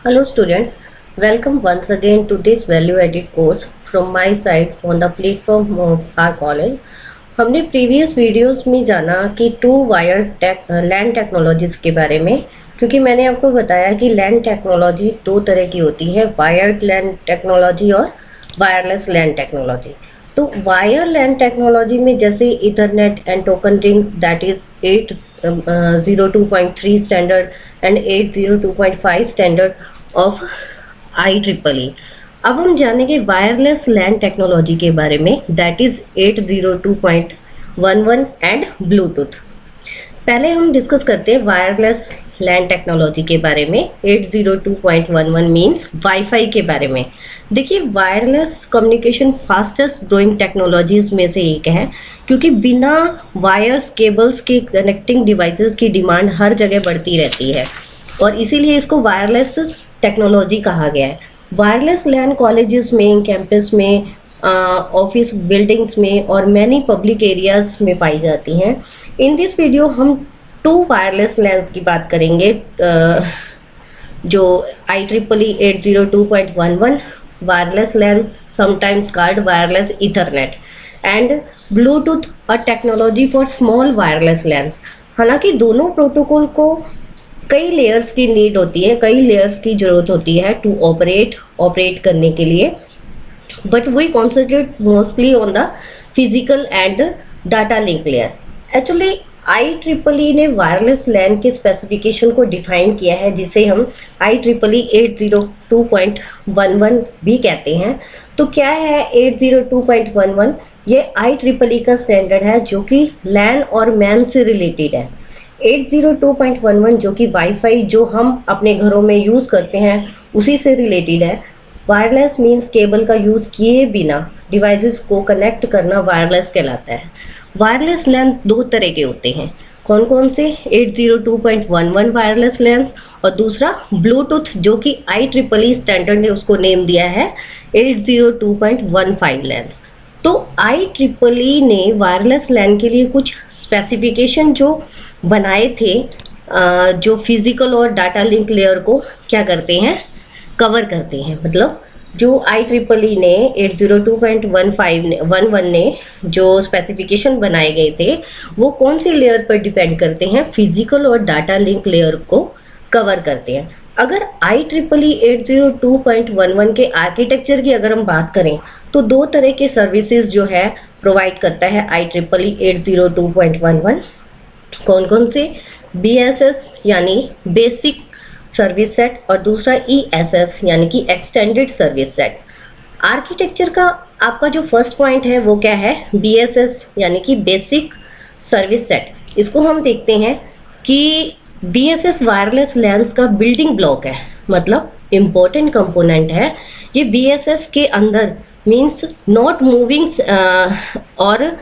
Hello students, welcome once again to this value added course from my side on the platform of our college. हमने previous videos में जाना कि two wire लैन technologies के बारे में, क्योंकि मैंने आपको बताया कि लैन टेक्नोलॉजी दो तरह की होती है, वायर्ड लैन टेक्नोलॉजी और वायरलेस लैन टेक्नोलॉजी। तो वायर लैन टेक्नोलॉजी में जैसे Ethernet and token ring that is 802.3 standard and 802.5 standard of IEEE। अब हम जानेंगे वायरलेस लैन टेक्नोलॉजी के बारे में दैट इज़ 802.11 एंड ब्लूटूथ। पहले हम डिस्कस करते हैं वायरलेस लैन टेक्नोलॉजी के बारे में। 802.11 मीन्स वाईफाई के बारे में। देखिए, wireless communication fastest growing technologies में से एक है, क्योंकि बिना वायर्स केबल्स के कनेक्टिंग डिवाइसेस की डिमांड हर जगह बढ़ती रहती है और इसीलिए इसको वायरलेस टेक्नोलॉजी कहा गया है। वायरलेस लैन कॉलेजेस में, कैंपस में, ऑफिस बिल्डिंग्स में और मैनी पब्लिक एरियाज में पाई जाती हैं। इन दिस वीडियो हम टू वायरलेस लैन्स की बात करेंगे, जो IEEE 802.11 wireless LAN, sometimes called wireless Ethernet, and Bluetooth, a technology for small wireless LANs. हालांकि दोनों प्रोटोकॉल को कई लेयर्स की नीड होती है, कई लेयर्स की ज़रूरत होती है टू ऑपरेट करने के लिए, but we concentrate mostly on the physical and data link layer. Actually IEEE ने वायरलेस लैन के स्पेसिफिकेशन को डिफाइन किया है, जिसे हम IEEE 802.11 भी कहते हैं। तो क्या है 802.11? ये IEEE का स्टैंडर्ड है जो कि लैन और मैन से रिलेटेड है। 802.11 जो कि वाईफाई जो हम अपने घरों में यूज़ करते हैं उसी से रिलेटेड है। वायरलेस मीन्स केबल का यूज़ किए बिना डिवाइसेस को कनेक्ट करना वायरलेस कहलाता है। वायरलेस लैन दो तरह के होते हैं, कौन कौन से? 802.11 वायरलेस लैन्स और दूसरा ब्लूटूथ, जो कि IEEE स्टैंडर्ड ने उसको नेम दिया है 802.15 लैन्स। तो IEEE ने वायरलेस लैन के लिए कुछ स्पेसिफिकेशन जो बनाए थे, जो फिजिकल और डाटा लिंक लेयर को क्या करते हैं, कवर करते हैं। मतलब जो IEEE ने 802.11 ने जो स्पेसिफिकेशन बनाए गए थे वो कौन सी लेयर पर डिपेंड करते हैं? फिजिकल और डाटा लिंक लेयर को कवर करते हैं। अगर IEEE 802.11 के आर्किटेक्चर की अगर हम बात करें तो दो तरह के सर्विसेज जो है प्रोवाइड करता है IEEE 802.11। कौन कौन से? BSS यानी बेसिक सर्विस सेट और दूसरा ESS यानी कि एक्सटेंडेड सर्विस सेट। आर्किटेक्चर का आपका जो फर्स्ट पॉइंट है वो क्या है? BSS यानी कि बेसिक सर्विस सेट। इसको हम देखते हैं कि BSS वायरलेस लैन्स का बिल्डिंग ब्लॉक है, मतलब इम्पोर्टेंट कंपोनेंट है। ये BSS के अंदर मीन्स नॉट मूविंग और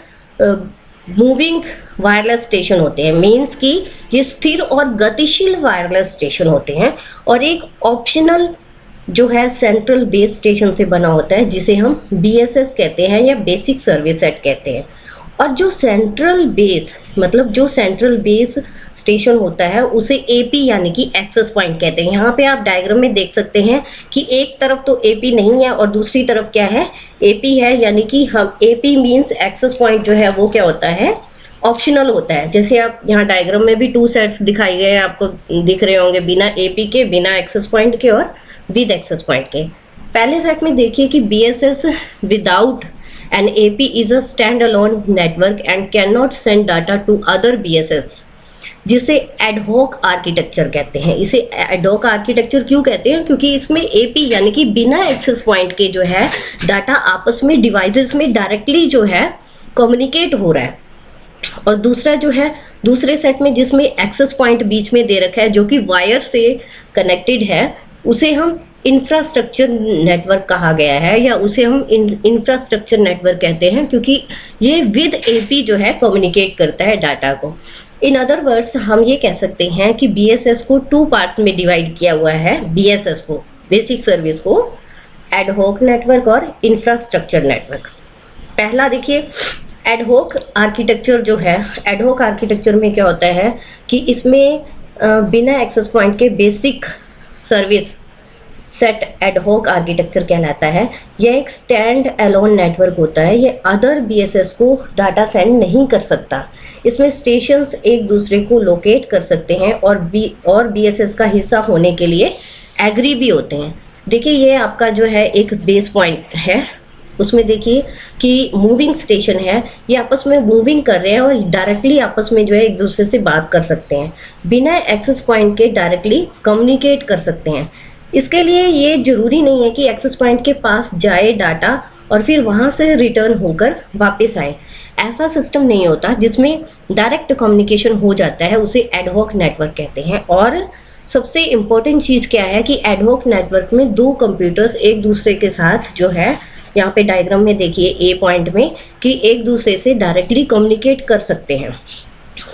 मूविंग वायरलेस स्टेशन होते हैं, मीन्स कि ये स्थिर और गतिशील वायरलेस स्टेशन होते हैं, और एक ऑप्शनल जो है सेंट्रल बेस स्टेशन से बना होता है जिसे हम BSS कहते हैं या बेसिक सर्विस सेट कहते हैं। और जो सेंट्रल बेस, मतलब जो सेंट्रल बेस स्टेशन होता है उसे AP यानी कि एक्सेस पॉइंट कहते हैं। यहाँ पे आप डायग्राम में देख सकते हैं कि एक तरफ तो AP नहीं है और दूसरी तरफ क्या है? AP है, यानी कि हम AP मीन्स एक्सेस पॉइंट जो है वो क्या होता है? ऑप्शनल होता है। जैसे आप यहाँ डायग्राम में भी टू सेट्स दिखाए गए हैं, आपको दिख रहे होंगे, बिना AP के, बिना एक्सेस पॉइंट के और विद एक्सेस पॉइंट के। पहले सेट में देखिए कि BSS without an AP is a standalone network and cannot send data to other BSS, जिसे एडहॉक आर्किटेक्चर कहते हैं। इसे एडहॉक आर्किटेक्चर क्यों कहते हैं? क्योंकि इसमें AP यानी कि बिना एक्सेस पॉइंट के जो है डाटा आपस में डिवाइसेस में डायरेक्टली जो है कम्युनिकेट हो रहा है। और दूसरा जो है, दूसरे सेट में जिसमें एक्सेस पॉइंट बीच में दे रखा है जो कि वायर से कनेक्टेड है, उसे हम इंफ्रास्ट्रक्चर नेटवर्क कहा गया है, या उसे हम इंफ्रास्ट्रक्चर नेटवर्क कहते हैं, क्योंकि ये विद AP जो है कम्युनिकेट करता है डाटा को। इन अदर वर्ड्स हम ये कह सकते हैं कि BSS को टू पार्ट्स में डिवाइड किया हुआ है। BSS को, बेसिक सर्विस को, एडहॉक नेटवर्क और इंफ्रास्ट्रक्चर नेटवर्क। पहला देखिए, एडहॉक आर्किटेक्चर जो है, एडहॉक आर्किटेक्चर में क्या होता है कि इसमें बिना एक्सेस पॉइंट के basic service set ad hoc architecture कहलाता है। यह एक स्टैंड अलोन नेटवर्क होता है, ये अदर बीएसएस को डाटा सेंड नहीं कर सकता। इसमें स्टेशंस एक दूसरे को लोकेट कर सकते हैं और बीएसएस का हिस्सा होने के लिए एग्री भी होते हैं। देखिए ये आपका जो है एक बेस पॉइंट है, उसमें देखिए कि मूविंग स्टेशन है, ये आपस में मूविंग कर रहे हैं और डायरेक्टली आपस में जो है एक दूसरे से बात कर सकते हैं, बिना एक्सेस पॉइंट के डायरेक्टली कम्युनिकेट कर सकते हैं। इसके लिए ये ज़रूरी नहीं है कि एक्सेस पॉइंट के पास जाए डाटा और फिर वहाँ से रिटर्न होकर वापस आए। ऐसा सिस्टम नहीं होता जिसमें डायरेक्ट कम्युनिकेशन हो जाता है, उसे एडहॉक नेटवर्क कहते हैं। और सबसे इम्पोर्टेंट चीज़ क्या है कि एडहॉक नेटवर्क में दो कंप्यूटर्स एक दूसरे के साथ जो है, यहाँ पे डायग्राम में देखिए ए पॉइंट में, कि एक दूसरे से डायरेक्टली कम्युनिकेट कर सकते हैं,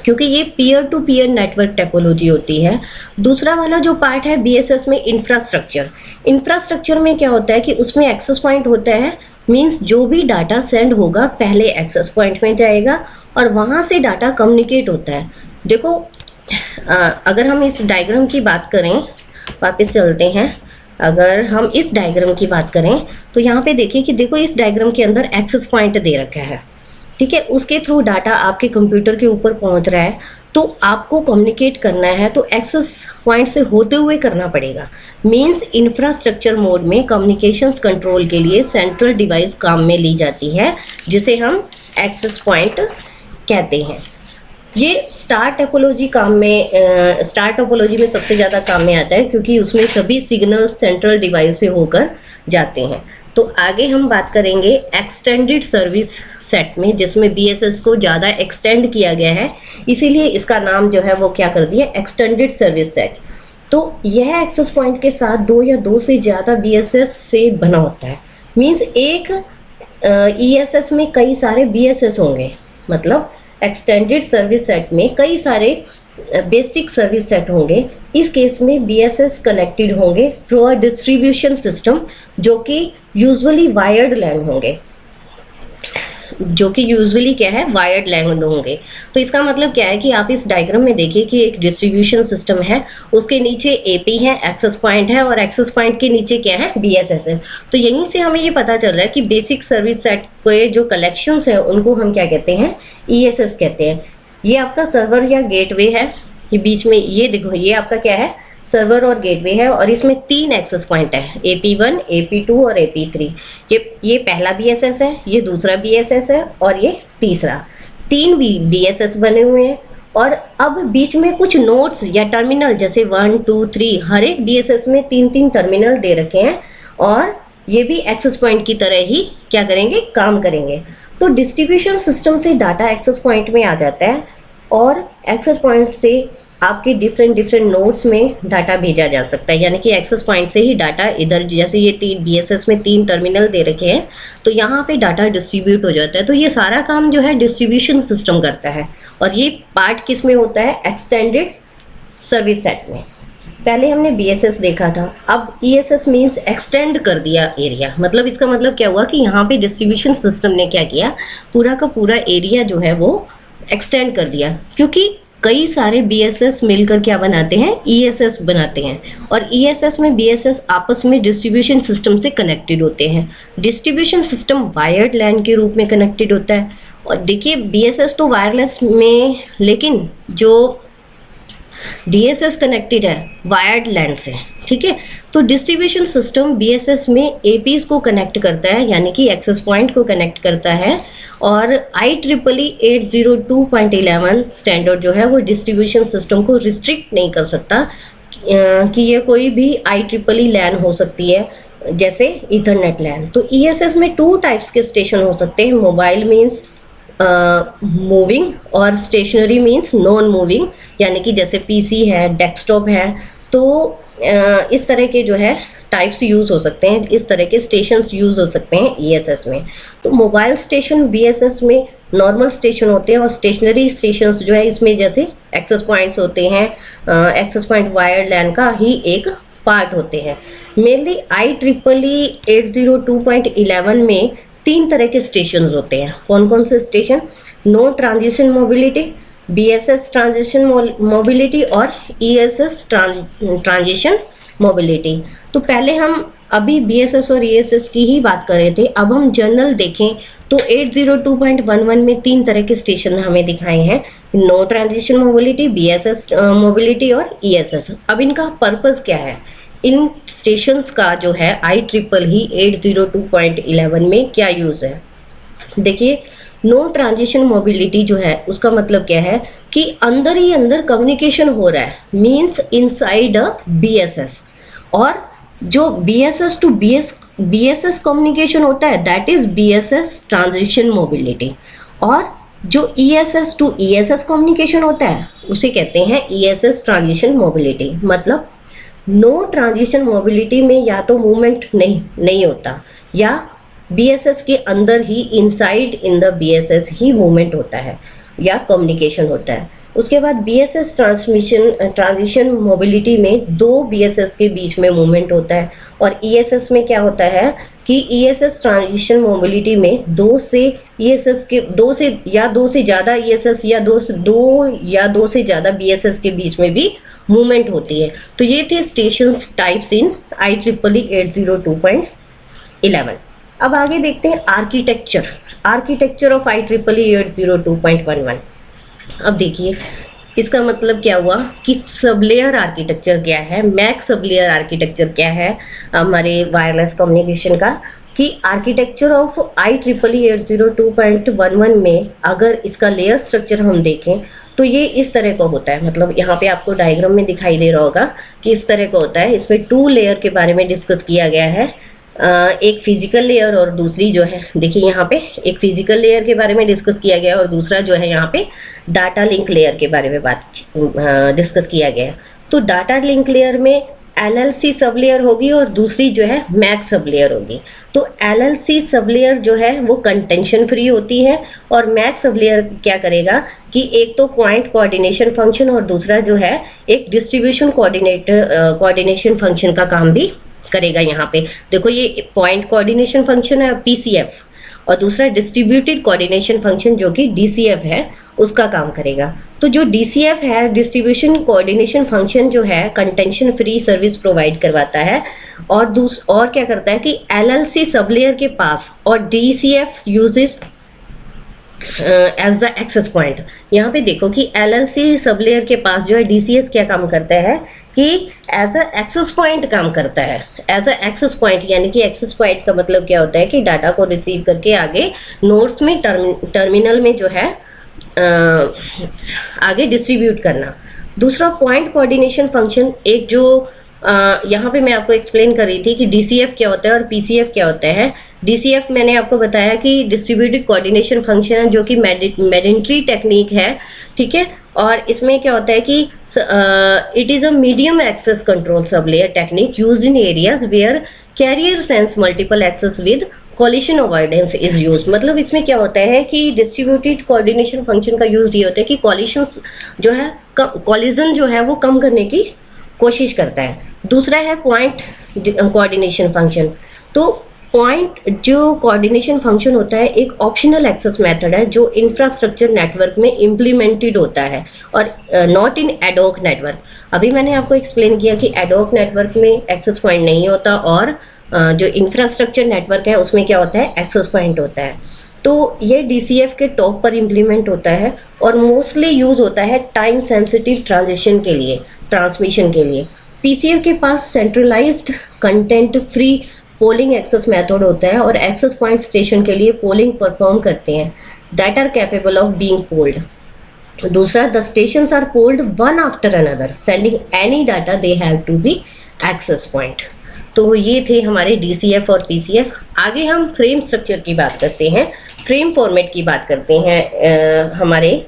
क्योंकि ये peer to peer network topology होती है। दूसरा वाला जो पार्ट है बीएसएस में इंफ्रास्ट्रक्चर में क्या होता है कि उसमें एक्सेस पॉइंट होता है, मींस जो भी डाटा सेंड होगा पहले एक्सेस पॉइंट में जाएगा और वहाँ से डाटा कम्युनिकेट होता है। देखो अगर हम इस डायग्राम की बात करें, वापस चलते हैं, अगर हम इस डायग्राम की बात करें तो यहाँ पे देखिए कि देखो इस डायग्राम के अंदर एक्सेस पॉइंट दे रखा है, ठीक है, उसके थ्रू डाटा आपके कंप्यूटर के ऊपर पहुंच रहा है, तो आपको कम्युनिकेट करना है तो एक्सेस पॉइंट से होते हुए करना पड़ेगा। मींस इंफ्रास्ट्रक्चर मोड में कम्युनिकेशंस कंट्रोल के लिए सेंट्रल डिवाइस काम में ली जाती है, जिसे हम एक्सेस पॉइंट कहते हैं। ये स्टार टोपोलॉजी में सबसे ज़्यादा काम में आता है, क्योंकि उसमें सभी सिग्नल सेंट्रल डिवाइस से होकर जाते हैं। तो आगे हम बात करेंगे एक्सटेंडेड सर्विस सेट में, जिसमें बीएसएस को ज़्यादा एक्सटेंड किया गया है, इसीलिए इसका नाम जो है वो क्या कर दिया, एक्सटेंडेड सर्विस सेट। तो यह एक्सेस पॉइंट के साथ दो या दो से ज़्यादा बीएसएस से बना होता है। मींस एक ईएसएस में कई सारे बीएसएस होंगे, मतलब एक्सटेंडेड सर्विस सेट में कई सारे बेसिक सर्विस सेट होंगे। इस केस में बीएसएस कनेक्टेड होंगे थ्रू अ डिस्ट्रीब्यूशन सिस्टम, जो कि यूजुअली वायर्ड लैन होंगे, क्या है, वायर्ड लैन होंगे। तो इसका मतलब क्या है कि आप इस डायग्राम में देखिए कि एक डिस्ट्रीब्यूशन सिस्टम है, उसके नीचे एपी है, एक्सेस पॉइंट है, और एक्सेस पॉइंट के नीचे क्या है, बीएसएस है। तो यहीं से हमें ये पता चल रहा है कि बेसिक सर्विस सेट के जो कलेक्शंस हैं उनको हम क्या कहते हैं, ईएसएस कहते हैं। ये आपका सर्वर या गेटवे है, ये बीच में ये देखो, ये आपका क्या है, सर्वर और गेटवे है, और इसमें 3 एक्सेस पॉइंट है, AP1, AP2 और AP3। ये पहला बीएसएस है, ये दूसरा बीएसएस है, और ये तीसरा। 3 बीएसएस बने हुए हैं, और अब बीच में कुछ नोड्स या टर्मिनल जैसे 1, 2, 3, हर एक बीएसएस में 3-3 टर्मिनल दे रखे हैं, और ये भी एक्सेस पॉइंट की तरह ही क्या करेंगे, काम करेंगे। तो डिस्ट्रीब्यूशन सिस्टम से डाटा एक्सेस पॉइंट में आ जाता है, और एक्सेस पॉइंट से आपके डिफरेंट नोड्स में डाटा भेजा जा सकता है। यानी कि एक्सेस पॉइंट से ही डाटा इधर, जैसे ये 3 बीएसएस में 3 टर्मिनल दे रखे हैं, तो यहाँ पे डाटा डिस्ट्रीब्यूट हो जाता है। तो ये सारा काम जो है डिस्ट्रीब्यूशन सिस्टम करता है, और ये पार्ट किस में होता है, एक्सटेंडेड सर्विस सेट में। पहले हमने बीएसएस देखा था, अब ईएसएस मींस एक्सटेंड कर दिया एरिया। मतलब इसका मतलब क्या हुआ कि यहाँ पे डिस्ट्रीब्यूशन सिस्टम ने क्या किया, पूरा का पूरा एरिया जो है वो एक्सटेंड कर दिया, क्योंकि कई सारे बीएसएस मिलकर क्या बनाते हैं, ईएसएस बनाते हैं, और ईएसएस में बीएसएस आपस में डिस्ट्रीब्यूशन सिस्टम से कनेक्टेड होते हैं। डिस्ट्रीब्यूशन सिस्टम वायर्ड लैन के रूप में कनेक्टेड होता है, और देखिए बीएसएस तो वायरलेस में, लेकिन जो डीएसएस कनेक्टेड है वायर्ड लैन से, ठीक है। तो डिस्ट्रीब्यूशन सिस्टम बीएसएस में एपीज को कनेक्ट करता है, यानी कि एक्सेस पॉइंट को कनेक्ट करता है, और IEEE 802.11 स्टैंडर्ड जो है वो डिस्ट्रीब्यूशन सिस्टम को रिस्ट्रिक्ट नहीं कर सकता कि ये कोई भी IEEE लैन हो सकती है, जैसे ईथरनेट लैन। तो ईएसएस में 2 टाइप्स के स्टेशन हो सकते हैं, मोबाइल मीन्स मूविंग और स्टेशनरी मीन्स नॉन मूविंग, यानी कि जैसे पीसी है, डेस्कटॉप है। तो इस तरह के जो है टाइप्स यूज़ हो सकते हैं, इस तरह के स्टेशंस यूज़ हो सकते हैं ईएसएस में। तो मोबाइल स्टेशन बीएसएस में नॉर्मल स्टेशन होते हैं, और स्टेशनरी स्टेशंस जो है इसमें जैसे एक्सेस पॉइंट्स होते हैं, एक्सेस पॉइंट वायर्ड लैन का ही एक पार्ट होते हैं। मेनली IEEE 802.11 में 3 तरह के स्टेशन होते हैं। कौन कौन से station, no transition mobility, BSS transition mobility, और ईएसएस ट्रांजिशन मोबिलिटी। तो पहले हम अभी BSS और ESS की ही बात कर रहे थे, अब हम जनरल देखें तो 802.11 में 3 तरह के स्टेशन हमें दिखाए हैं, no transition mobility, BSS mobility और ESS। अब इनका पर्पस क्या है, इन स्टेशंस का जो है IEEE 802.11 में क्या यूज़ है। देखिए, नो ट्रांजिशन मोबिलिटी जो है उसका मतलब क्या है कि अंदर ही अंदर कम्युनिकेशन हो रहा है, मीन्स इनसाइड अ BSS। और जो BSS टू BSS कम्युनिकेशन होता है that is BSS transition mobility, और जो ESS टू ESS कम्युनिकेशन होता है उसे कहते हैं ESS ट्रांजिशन मोबिलिटी। मतलब नो ट्रांजिशन मोबिलिटी में या तो मूवमेंट नहीं होता, या BSS के अंदर ही इनसाइड इन द BSS ही मूवमेंट होता है या कम्युनिकेशन होता है। उसके बाद BSS ट्रांजिशन मोबिलिटी में दो BSS के बीच में मूवमेंट होता है, और ESS में क्या होता है कि ESS ट्रांजिशन मोबिलिटी में दो से ज़्यादा ESS या दो से ज़्यादा BSS के बीच में भी मूवमेंट होती है। तो ये थे स्टेशंस टाइप्स इन IEEE 802.11। अब आगे देखते हैं आर्किटेक्चर ऑफ IEEE 802.11। अब देखिए इसका मतलब क्या हुआ कि सबलेयर आर्किटेक्चर क्या है, मैक सबलेयर आर्किटेक्चर क्या है हमारे वायरलेस कम्युनिकेशन का, कि आर्किटेक्चर ऑफ IEEE 802.11 में अगर इसका लेयर स्ट्रक्चर हम देखें तो ये इस तरह का होता है। मतलब यहाँ पे आपको डायग्राम में दिखाई दे रहा होगा कि इस तरह का होता है। इसमें 2 लेयर के बारे में डिस्कस किया गया है, एक फिजिकल लेयर और दूसरी जो है, देखिए यहाँ पे एक फिजिकल लेयर के बारे में डिस्कस किया गया और दूसरा जो है यहाँ पे डाटा लिंक लेयर के बारे में डिस्कस किया गया है। तो डाटा लिंक लेयर में LLC सब लेयर होगी और दूसरी जो है मैक सब लेयर होगी। तो LLC सब लेयर जो है वो कंटेंशन फ्री होती है, और मैक सब लेयर क्या करेगा कि एक तो पॉइंट कोऑर्डिनेशन फंक्शन और दूसरा जो है एक डिस्ट्रीब्यूशन कोऑर्डिनेशन फंक्शन का काम भी करेगा। यहाँ पे देखो ये पॉइंट कोऑर्डिनेशन फंक्शन है PCF, और दूसरा डिस्ट्रीब्यूटेड कोऑर्डिनेशन फंक्शन जो कि DCF है उसका काम करेगा। तो जो DCF है डिस्ट्रीब्यूशन कोऑर्डिनेशन फंक्शन जो है कंटेंशन फ्री सर्विस प्रोवाइड करवाता है, और क्या करता है कि LLC सब लेयर के पास और DCF uses as the access point. यहाँ पे देखो कि LLC सब लेयर के पास जो है DCS क्या काम करता है कि एज अ एक्सेस पॉइंट काम करता है। एज अ एक्सेस पॉइंट यानी कि एक्सेस पॉइंट का मतलब क्या होता है कि डाटा को रिसीव करके आगे नोड्स में टर्मिनल में जो है आगे डिस्ट्रीब्यूट करना। दूसरा पॉइंट कोऑर्डिनेशन फंक्शन, एक जो यहाँ पे मैं आपको एक्सप्लेन कर रही थी कि DCF क्या होता है और PCF क्या होता है। DCF मैंने आपको बताया कि डिस्ट्रीब्यूटेड कोऑर्डिनेशन फंक्शन है जो कि मेडेंट्री टेक्निक है, ठीक है। और इसमें क्या होता है कि it is a medium access control sub layer technique used in areas where carrier sense multiple access with collision avoidance is use. मतलब इसमें क्या होता है कि डिस्ट्रीब्यूटेड कोऑर्डिनेशन फंक्शन का यूज ये होता है कि कॉलिजन जो है वो कम करने की कोशिश करता है। दूसरा है पॉइंट कोऑर्डिनेशन फंक्शन। तो पॉइंट जो कोऑर्डिनेशन फंक्शन होता है एक ऑप्शनल एक्सेस मेथड है जो इंफ्रास्ट्रक्चर नेटवर्क में इम्प्लीमेंटेड होता है और नॉट इन एडॉक नेटवर्क। अभी मैंने आपको एक्सप्लेन किया कि एडॉक नेटवर्क में एक्सेस पॉइंट नहीं होता, और जो इंफ्रास्ट्रक्चर नेटवर्क है उसमें क्या होता है एक्सेस पॉइंट होता है। तो ये DCF के टॉप पर इम्प्लीमेंट होता है और मोस्टली यूज होता है टाइम सेंसिटिव ट्रांजिशन के लिए, ट्रांसमिशन के लिए। PCF के पास centralised content free polling access method होता है और एक्सेस पॉइंट स्टेशन के लिए पोलिंग परफॉर्म करते हैं that are capable of being polled. दूसरा, the stations are polled one after another sending any data they have to be access point. तो ये थे हमारे DCF और PCF। आगे हम फ्रेम स्ट्रक्चर की बात करते हैं, फ्रेम फॉर्मेट की बात करते हैं हमारे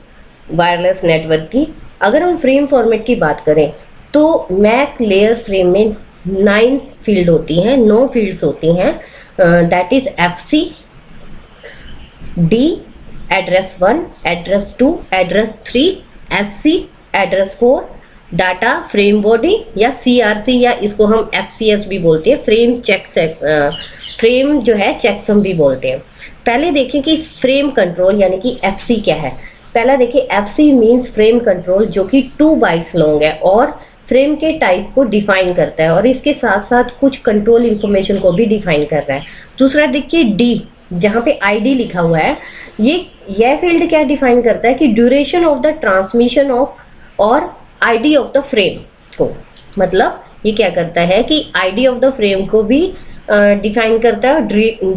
वायरलेस नेटवर्क की। अगर हम फ्रेम फॉर्मेट की बात करें तो मैक लेयर फ्रेम में 9 फील्ड होती हैं, 9 फील्ड्स होती हैं, that is FC, D, address 1, address 2, address 3, SC, address 4, data frame body या CRC, या इसको हम FCS भी बोलते हैं, फ्रेम जो है चेकसम भी बोलते हैं। पहले देखें कि फ्रेम कंट्रोल यानी कि FC क्या है। पहला देखिए FC मीन्स फ्रेम कंट्रोल जो कि 2 बाइट्स लॉन्ग है और फ्रेम के टाइप को डिफाइन करता है और इसके साथ साथ कुछ कंट्रोल इंफॉर्मेशन को भी डिफाइन कर रहा है। दूसरा देखिए डी, जहाँ पे आईडी लिखा हुआ है, यह फील्ड क्या डिफाइन करता है कि duration of the transmission of और आईडी ऑफ द फ्रेम को, मतलब ये क्या करता है कि आईडी ऑफ द फ्रेम को भी डिफाइन करता है और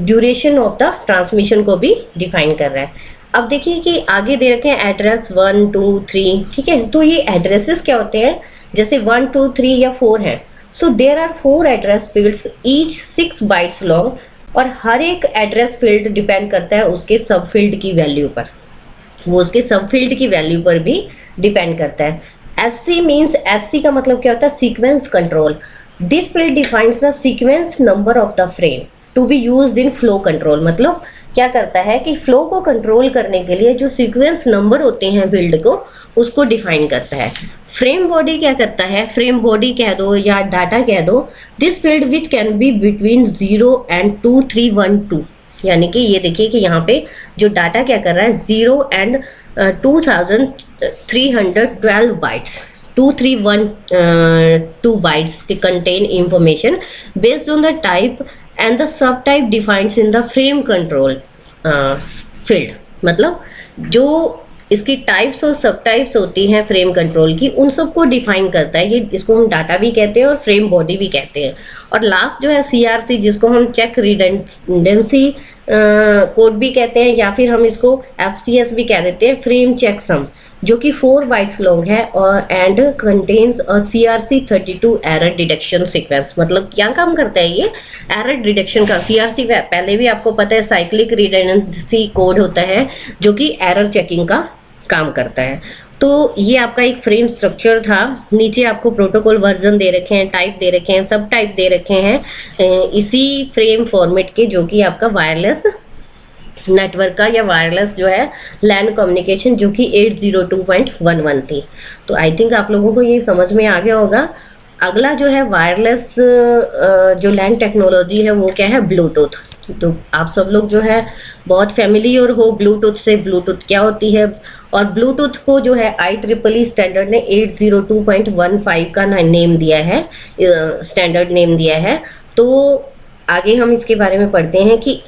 ड्यूरेशन ऑफ द ट्रांसमिशन को भी डिफाइन कर रहा है। अब देखिए कि आगे दे रखे हैं एड्रेस 1 2 3, ठीक है। तो ये एड्रेसेस क्या होते हैं, जैसे 1 2 3 या 4 है, so there are 4 address fields each 6 bytes long, और हर एक एड्रेस फील्ड डिपेंड करता है उसके सब फील्ड की वैल्यू पर, वो उसके सब फील्ड की वैल्यू पर भी डिपेंड करता है। एससी मीन्स, एससी का मतलब क्या होता है, sequence control. This field defines the sequence number of the frame to be used in flow control, मतलब क्या करता है कि फ्लो को कंट्रोल करने के लिए जो सीक्वेंस नंबर होते हैं फील्ड को, उसको डिफाइन करता है। फ्रेम बॉडी क्या करता है, फ्रेम बॉडी कह दो या डाटा कह दो, this field which can be between 0 and 2312, यानी कि ये देखिए कि यहाँ पे जो डाटा क्या कर रहा है 0 and 2312 बाइट्स, 2312 बाइट्स के contain information based on the type and the sub type defined in the frame control field, मतलब जो इसकी टाइप्स और सब टाइप्स होती हैं फ्रेम कंट्रोल की, उन सबको डिफाइन करता है। ये इसको हम डाटा भी कहते हैं और फ्रेम बॉडी भी कहते हैं। और लास्ट जो है सीआरसी, जिसको हम चेक रिडंडेंसी कोड भी कहते हैं, या फिर हम इसको एफसीएस भी कह देते हैं, फ्रेम चेक सम, जो कि 4 बाइट्स लॉन्ग है और and contains a CRC 32 error detection sequence. मतलब क्या काम करता है ये, एरर डिटेक्शन का। सीआरसी पहले भी आपको पता है साइक्लिक रिडंडेंसी कोड होता है जो कि एरर चेकिंग का काम करता है। तो ये आपका एक फ्रेम स्ट्रक्चर था। नीचे आपको प्रोटोकॉल वर्जन दे रखे हैं, टाइप दे रखे हैं, सब टाइप दे रखे हैं इसी फ्रेम फॉर्मेट के, जो कि आपका वायरलेस नेटवर्क का या वायरलेस जो है लैन कम्युनिकेशन, जो कि 802.11 थी। तो आई थिंक आप लोगों को ये समझ में आ गया होगा। अगला जो है वायरलेस जो लैन टेक्नोलॉजी है वो क्या है, ब्लूटूथ। तो आप सब लोग जो है बहुत फैमिलियर हो ब्लूटूथ से, ब्लूटूथ क्या होती है। और ब्लूटूथ को जो है IEEE स्टैंडर्ड ने 802.15 का नेम दिया है, स्टैंडर्ड नेम दिया है। तो आगे हम इसके बारे में पढ़ते हैं कि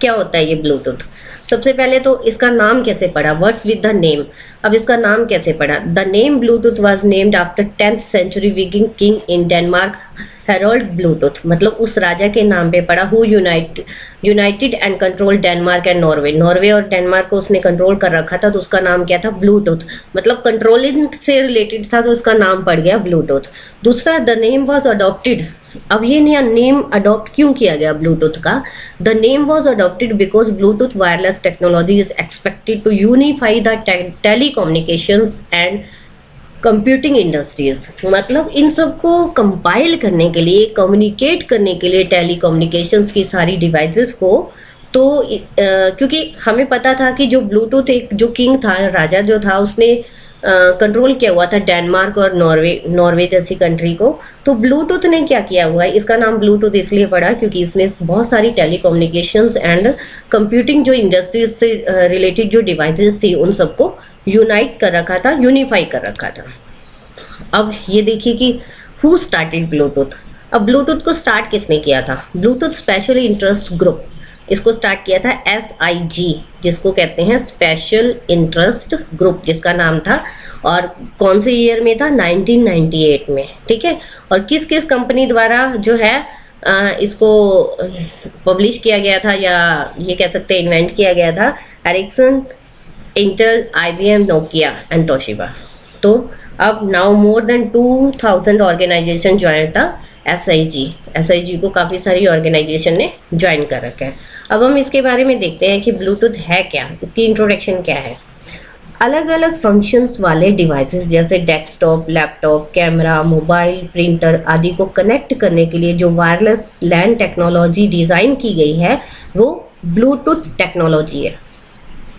क्या होता है ये ब्लूटूथ। सबसे पहले तो इसका नाम कैसे पड़ा, वर्ड्स विद द नेम। अब इसका नाम कैसे पड़ा, the name Bluetooth was named after 10th century Viking king in Denmark Harold Bluetooth, मतलब उस राजा के नाम पे पड़ा who United and control Denmark and Norway. Norway और डेनमार्क को उसने कंट्रोल कर रखा था, तो उसका नाम क्या था, ब्लूटूथ, मतलब कंट्रोलिंग से रिलेटेड था, तो उसका नाम पड़ गया ब्लूटूथ। दूसरा, द नेम वाज अडॉप्टेड। अब ये नया नेम अडॉप्ट क्यों किया गया ब्लूटूथ का, the name was adopted because Bluetooth wireless technology is expected to unify the telecommunications and computing industries, मतलब इन सबको कंपाइल करने के लिए, कम्युनिकेट करने के लिए टेलीकम्युनिकेशंस की सारी डिवाइसेस को। तो क्योंकि हमें पता था कि जो ब्लूटूथ एक जो किंग था, राजा जो था, उसने कंट्रोल किया हुआ था डेनमार्क और नॉर्वे जैसी कंट्री को। तो ब्लूटूथ ने क्या किया हुआ है, इसका नाम ब्लूटूथ इसलिए पड़ा क्योंकि इसने बहुत सारी टेलीकम्युनिकेशंस एंड कंप्यूटिंग जो इंडस्ट्रीज से रिलेटेड जो डिवाइसेस थी उन सबको यूनाइट कर रखा था, यूनिफाई कर रखा था। अब ये देखिए कि हु स्टार्टेड ब्लूटूथ। अब ब्लूटूथ को स्टार्ट किसने किया था, ब्लूटूथ स्पेशल इंटरेस्ट ग्रुप, इसको स्टार्ट किया था SIG, जिसको कहते हैं स्पेशल इंटरेस्ट ग्रुप, जिसका नाम था। और कौन से ईयर में था, 1998 में, ठीक है। और किस किस कंपनी द्वारा जो है इसको पब्लिश किया गया था, या ये कह सकते हैं इन्वेंट किया गया था, Ericsson, Intel, IBM, Nokia and Toshiba. तो अब now more than 2000 organization join था SIG को काफ़ी सारी ऑर्गेनाइजेशन ने ज्वाइन कर रखा है। अब हम इसके बारे में देखते हैं कि ब्लूटूथ है क्या, इसकी इंट्रोडक्शन क्या है। अलग अलग फंक्शंस वाले डिवाइसेस जैसे desktop, laptop, camera, mobile, printer आदि को कनेक्ट करने के लिए जो वायरलेस लैन टेक्नोलॉजी डिज़ाइन की गई है वो ब्लूटूथ टेक्नोलॉजी है।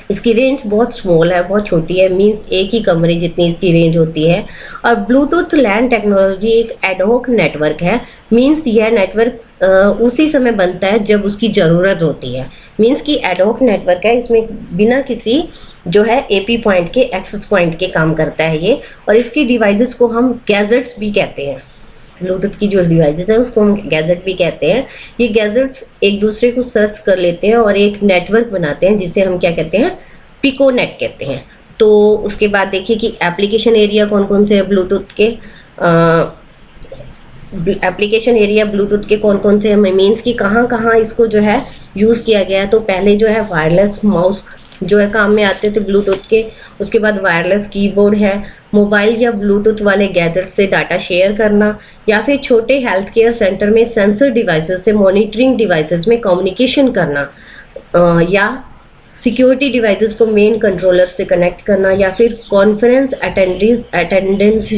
इसकी रेंज बहुत स्मॉल है, बहुत छोटी है, मींस एक ही कमरे जितनी इसकी रेंज होती है। और ब्लूटूथ लैन टेक्नोलॉजी एक एडहॉक नेटवर्क है, मींस यह नेटवर्क उसी समय बनता है जब उसकी ज़रूरत होती है, मींस कि एडहॉक नेटवर्क है, इसमें बिना किसी जो है एपी पॉइंट के, एक्सेस पॉइंट के काम करता है ये। और इसकी डिवाइसेस को हम गैजेट्स भी कहते हैं, ब्लूटूथ की जो डिवाइसेस है उसको हम गैजेट भी कहते हैं। ये गैजेट्स एक दूसरे को सर्च कर लेते हैं और एक नेटवर्क बनाते हैं जिसे हम क्या कहते हैं, पिकोनेट कहते हैं। तो उसके बाद देखिए कि एप्लीकेशन एरिया कौन कौन से हैं ब्लूटूथ के, एप्लीकेशन एरिया ब्लूटूथ के कौन कौन से हैं, मीन्स कि कहाँ कहाँ इसको जो है यूज़ किया गया है। तो पहले जो है वायरलेस माउस जो है काम में आते थे ब्लूटूथ के, उसके बाद वायरलेस कीबोर्ड है, मोबाइल या ब्लूटूथ वाले गैजेट से डाटा शेयर करना, या फिर छोटे हेल्थ केयर सेंटर में सेंसर डिवाइसेस से मॉनिटरिंग डिवाइसेस में कम्युनिकेशन करना, या सिक्योरिटी डिवाइसेस को मेन कंट्रोलर से कनेक्ट करना, या फिर conference attendance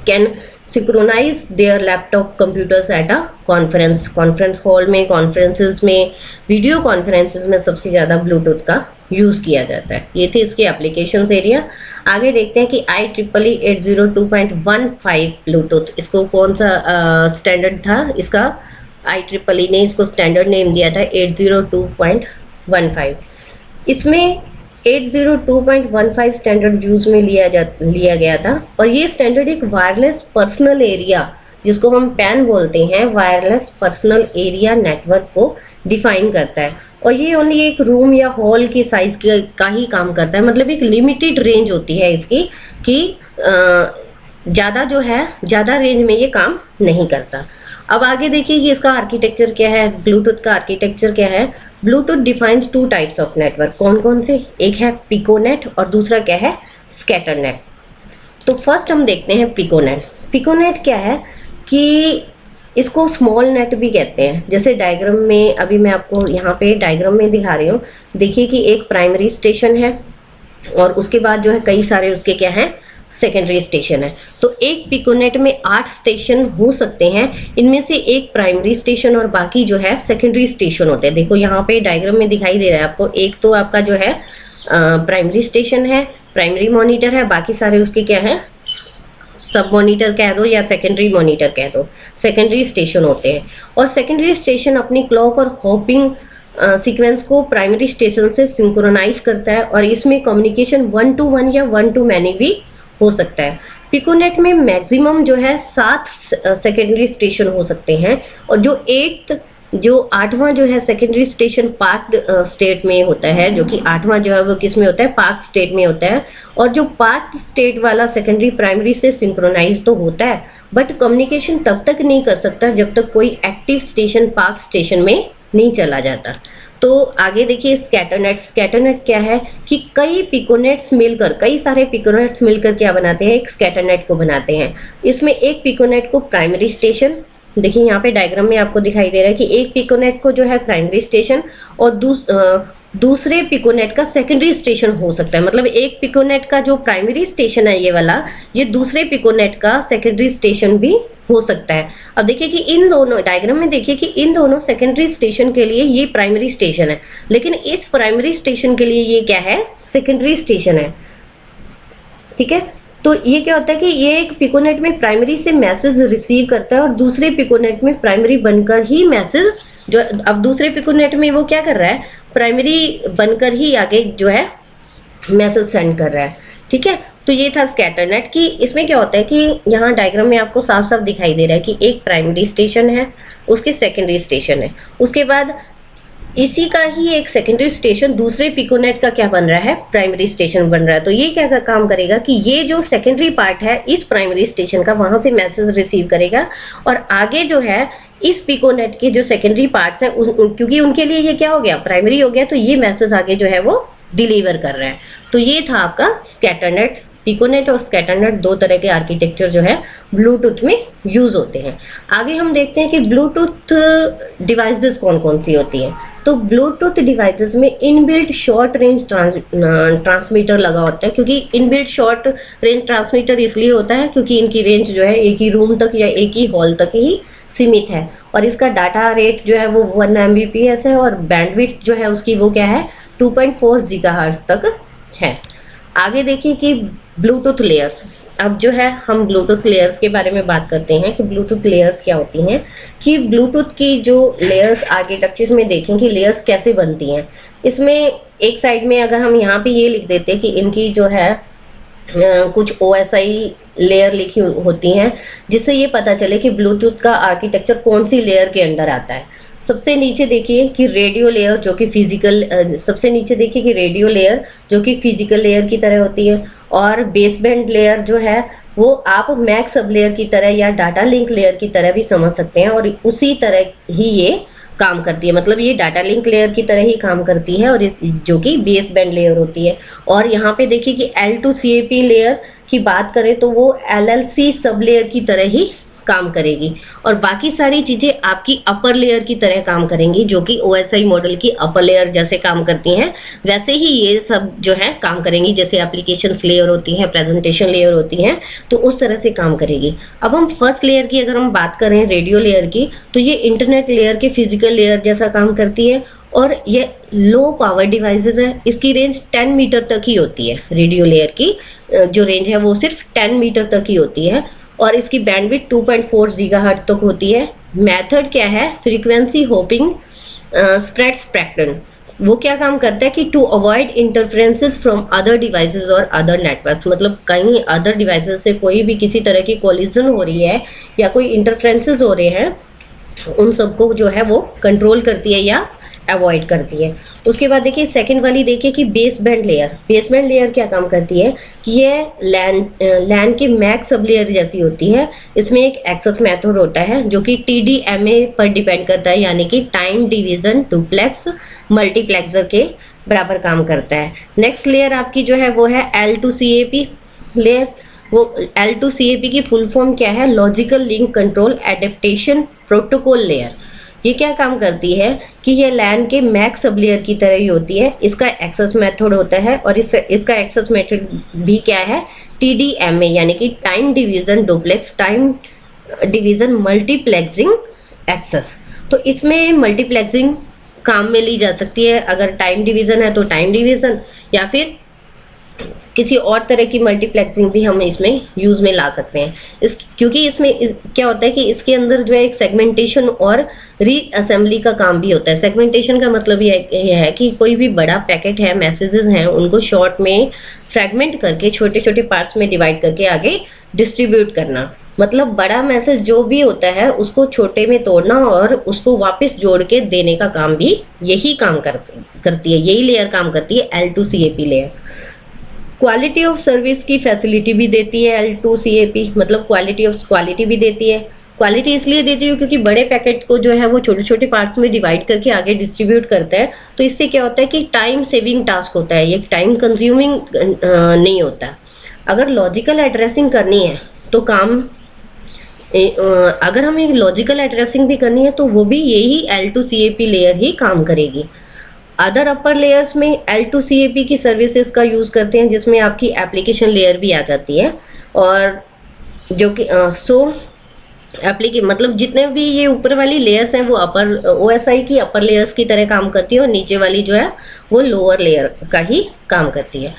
can synchronise their laptop computers at a conference hall में, कॉन्फ्रेंसेस में, वीडियो कॉन्फ्रेंसेस में सबसे ज़्यादा ब्लूटूथ का यूज़ किया जाता है। ये थे इसके एप्लीकेशंस एरिया। आगे देखते हैं कि IEEE 802.15 ब्लूटूथ, इसको कौन सा स्टैंडर्ड था इसका, IEEE ने इसको स्टैंडर्ड नेम दिया था 802.15। इसमें 802.15 स्टैंडर्ड यूज में लिया गया था। और ये स्टैंडर्ड एक वायरलेस पर्सनल एरिया, जिसको हम पैन बोलते हैं, वायरलेस पर्सनल एरिया नेटवर्क को डिफाइन करता है। और ये ओनली एक रूम या हॉल की साइज का ही काम करता है, मतलब एक लिमिटेड रेंज होती है इसकी, कि ज़्यादा जो है ज़्यादा रेंज में ये काम नहीं करता। अब आगे देखिए कि इसका आर्किटेक्चर क्या है, ब्लूटूथ का आर्किटेक्चर क्या है। Bluetooth defines 2 types of network, कौन कौन से, एक है पिकोनेट और दूसरा क्या है, स्कैटरनेट। तो फर्स्ट हम देखते हैं पिकोनेट। पिकोनेट क्या है कि इसको स्मॉल नेट भी कहते हैं। जैसे डायग्राम में, अभी मैं आपको यहाँ पे डायग्राम में दिखा रही हूँ, देखिए कि एक प्राइमरी स्टेशन है और उसके बाद जो है कई सारे उसके क्या हैं, सेकेंडरी स्टेशन है। तो एक पिकोनेट में 8 स्टेशन हो सकते हैं, इनमें से एक प्राइमरी स्टेशन और बाकी जो है सेकेंडरी स्टेशन होते हैं। देखो यहाँ पे डायग्राम में दिखाई दे रहा है आपको, एक तो आपका जो है प्राइमरी स्टेशन है, प्राइमरी मॉनिटर है, बाकी सारे उसके क्या है, सब मॉनिटर कह दो या सेकेंडरी मॉनिटर कह दो, सेकेंडरी स्टेशन होते हैं। और सेकेंडरी स्टेशन अपनी क्लॉक और हॉपिंग सीक्वेंस को प्राइमरी स्टेशन से सिंक्रोनाइज करता है और इसमें कम्युनिकेशन 1 to 1 या 1 to many भी हो सकता है। पिकोनेट में मैक्सिमम जो है 7 सेकेंडरी स्टेशन हो सकते हैं, और जो 8वां जो है सेकेंडरी स्टेशन पार्क्ड स्टेट में होता है, जो कि 8वां जो है वो किस में होता है, पार्क स्टेट में होता है। और जो पार्क स्टेट वाला सेकेंडरी प्राइमरी से सिंक्रोनाइज तो होता है, बट कम्युनिकेशन तब तक नहीं कर सकता जब तक कोई एक्टिव स्टेशन पार्क स्टेशन में नहीं चला जाता। तो आगे देखिए स्कैटरनेट। स्कैटरनेट क्या है कि कई पिकोनेट्स मिलकर, कई सारे पिकोनेट्स मिलकर क्या बनाते हैं, एक स्कैटरनेट को बनाते हैं। इसमें एक पिकोनेट को प्राइमरी स्टेशन, देखिए यहाँ पे डायग्राम में आपको दिखाई दे रहा है कि एक पिकोनेट को जो है प्राइमरी स्टेशन और दूसरे पिकोनेट का सेकेंडरी स्टेशन हो सकता है। मतलब एक पिकोनेट का जो प्राइमरी स्टेशन है ये वाला, ये दूसरे पिकोनेट का सेकेंडरी स्टेशन भी हो सकता है। अब देखिए कि इन दोनों डायग्राम में देखिए कि इन दोनों सेकेंडरी स्टेशन के लिए ये प्राइमरी स्टेशन है, लेकिन इस प्राइमरी स्टेशन के लिए ये क्या है, सेकेंडरी स्टेशन है। ठीक है, तो ये क्या होता है कि ये एक पिकोनेट में प्राइमरी से मैसेज रिसीव करता है और दूसरे पिकोनेट में प्राइमरी बनकर ही मैसेज जो, अब दूसरे पिकोनेट में वो क्या कर रहा है, प्राइमरी बनकर ही आगे जो है मैसेज सेंड कर रहा है। ठीक है, तो ये था स्कैटरनेट की। इसमें क्या होता है कि यहाँ डायग्राम में आपको साफ साफ दिखाई दे रहा है कि एक प्राइमरी स्टेशन है, उसके सेकेंडरी स्टेशन है, उसके बाद इसी का ही एक सेकेंडरी स्टेशन दूसरे पिकोनेट का क्या बन रहा है, प्राइमरी स्टेशन बन रहा है। तो ये क्या काम करेगा कि ये जो सेकेंडरी पार्ट है इस प्राइमरी स्टेशन का, वहां से मैसेज रिसीव करेगा और आगे जो है इस पिकोनेट के जो सेकेंडरी पार्ट्स हैं क्योंकि उनके लिए ये क्या हो गया, प्राइमरी हो गया, तो ये मैसेज आगे जो है वो डिलीवर कर रहा है। तो ये था आपका स्कैटरनेट। पिकोनेट और स्कैटरनेट 2 तरह के आर्किटेक्चर जो है ब्लूटूथ में यूज होते हैं। आगे हम देखते हैं कि ब्लूटूथ डिवाइसेस कौन कौन सी होती हैं। तो ब्लूटूथ डिवाइसेस में इनबिल्ट शॉर्ट रेंज ट्रांसमीटर लगा होता है, क्योंकि इनबिल्ट शॉर्ट रेंज ट्रांसमीटर इसलिए होता है क्योंकि इनकी रेंज जो है एक ही रूम तक या एक ही हॉल तक ही सीमित है और इसका डाटा रेट जो है वो 1 Mbps है और बैंडविड्थ जो है उसकी वो क्या है 2.4 गीगाहर्ट्ज तक है। आगे देखिए कि ब्लूटूथ लेयर्स। अब जो है हम ब्लूटूथ लेयर्स के बारे में बात करते हैं कि ब्लूटूथ लेयर्स क्या होती हैं। कि ब्लूटूथ की जो लेयर्स आर्किटेक्चर में देखें कि लेयर्स कैसे बनती हैं। इसमें एक साइड में अगर हम यहाँ पे ये लिख देते कि इनकी जो है कुछ OSI लेयर लिखी होती हैं, जिससे ये पता चले कि ब्लूटूथ का आर्किटेक्चर कौन सी लेयर के अंडर आता है। सबसे नीचे देखिए कि रेडियो लेयर जो कि सबसे नीचे देखिए कि रेडियो लेयर जो कि फिजिकल लेयर की तरह होती है, और बेसबैंड लेयर जो है वो आप मैक सब लेयर की तरह या डाटा लिंक लेयर की तरह भी समझ सकते हैं, और उसी तरह ही ये काम करती है। मतलब ये डाटा लिंक लेयर की तरह ही काम करती है, और जो कि बेस बैंड लेयर होती है। और यहाँ पे देखिए कि L2CAP लेयर की बात करें तो वो LLC सब लेयर की तरह ही काम करेगी, और बाकी सारी चीज़ें आपकी अपर लेयर की तरह काम करेंगी, जो कि OSI मॉडल की अपर लेयर जैसे काम करती हैं वैसे ही ये सब जो है काम करेंगी। जैसे एप्लीकेशंस लेयर होती हैं, प्रेजेंटेशन लेयर होती हैं, तो उस तरह से काम करेगी। अब हम फर्स्ट लेयर की अगर हम बात करें रेडियो लेयर की, तो ये इंटरनेट लेयर के फिजिकल लेयर जैसा काम करती है, और ये लो पावर डिवाइसेस है। इसकी रेंज 10 मीटर तक ही होती है। रेडियो लेयर की जो रेंज है वो सिर्फ 10 मीटर तक ही होती है, और इसकी बैंडविड्थ 2.4 गीगाहर्ट्ज तक होती है। मेथड क्या है? Frequency hopping spread spectrum. वो क्या काम करता है कि to avoid interferences from other devices और अदर नेटवर्क्स। मतलब कहीं अदर डिवाइसेस से कोई भी किसी तरह की कोलिजन हो रही है या कोई इंटरफेरेंसेस हो रहे हैं, उन सबको जो है वो कंट्रोल करती है या अवॉइड करती है। उसके बाद देखिए सेकंड वाली देखिए कि base band layer. Base band layer क्या काम करती है कि ये लैन के मैक सब लेयर जैसी होती है। इसमें एक एक्सेस मेथड होता है जो कि TDMA पर डिपेंड करता है, यानी कि टाइम डिवीजन डुप्लेक्स मल्टीप्लेक्सर के बराबर काम करता है। नेक्स्ट लेयर आपकी जो है वो है L2CAP लेयर। वो L2CAP की फुल फॉर्म क्या है? Logical link control adaptation protocol layer. ये क्या काम करती है कि ये लैन के मैक सब लेयर की तरह ही होती है। इसका एक्सेस मेथड होता है, और इसका एक्सेस मेथड भी क्या है? TDMA, यानी कि time division duplex time division multiplexing access. तो इसमें मल्टीप्लेक्सिंग काम में ली जा सकती है। अगर टाइम डिवीजन है तो टाइम डिवीजन, या फिर किसी और तरह की मल्टीप्लेक्सिंग भी हम इसमें यूज़ में ला सकते हैं। क्योंकि क्या होता है कि इसके अंदर जो है एक सेगमेंटेशन और रीअसेंबली का काम भी होता है। सेगमेंटेशन का मतलब ये है कि कोई भी बड़ा पैकेट है, मैसेजेस हैं, उनको शॉर्ट में फ्रैगमेंट करके छोटे छोटे पार्ट्स में डिवाइड करके आगे डिस्ट्रीब्यूट करना। मतलब बड़ा मैसेज जो भी होता है उसको छोटे में तोड़ना और उसको वापस जोड़ के देने का काम भी यही काम करती है, यही लेयर काम करती है L2CAP layer. Quality of service की फैसिलिटी भी देती है L2CAP, मतलब क्वालिटी भी देती है। क्वालिटी इसलिए देती है क्योंकि बड़े पैकेट को जो है वो छोटे छोटे पार्ट्स में डिवाइड करके आगे डिस्ट्रीब्यूट करता है, तो इससे क्या होता है कि टाइम सेविंग टास्क होता है, ये टाइम कंज्यूमिंग नहीं होता। अगर लॉजिकल एड्रेसिंग करनी है तो अगर हमें लॉजिकल एड्रेसिंग भी करनी है तो वो भी यही L2CAP लेयर ही काम करेगी। अदर अपर लेयर्स में L2CAP की सर्विसेज का यूज़ करते हैं, जिसमें आपकी एप्लीकेशन लेयर भी आ जाती है, और जो कि मतलब जितने भी ये ऊपर वाली लेयर्स हैं वो अपर OSI की अपर लेयर्स की तरह काम करती है, और नीचे वाली जो है वो लोअर लेयर का ही काम करती है।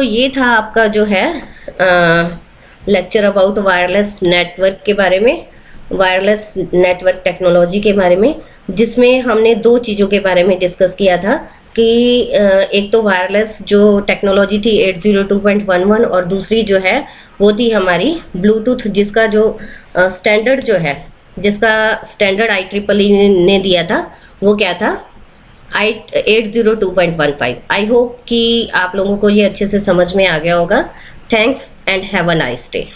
ये था आपका जो है लेक्चर अबाउट वायरलेस नेटवर्क के बारे में, वायरलेस नेटवर्क टेक्नोलॉजी के बारे में, जिसमें हमने दो चीज़ों के बारे में डिस्कस किया था कि एक तो वायरलेस जो टेक्नोलॉजी थी 802.11, और दूसरी जो है वो थी हमारी ब्लूटूथ, जिसका जो स्टैंडर्ड जो है, जिसका स्टैंडर्ड IEEE ने दिया था वो क्या था? 802.15। आई होप कि आप लोगों को ये अच्छे से समझ में आ गया होगा। Thanks and have a nice day.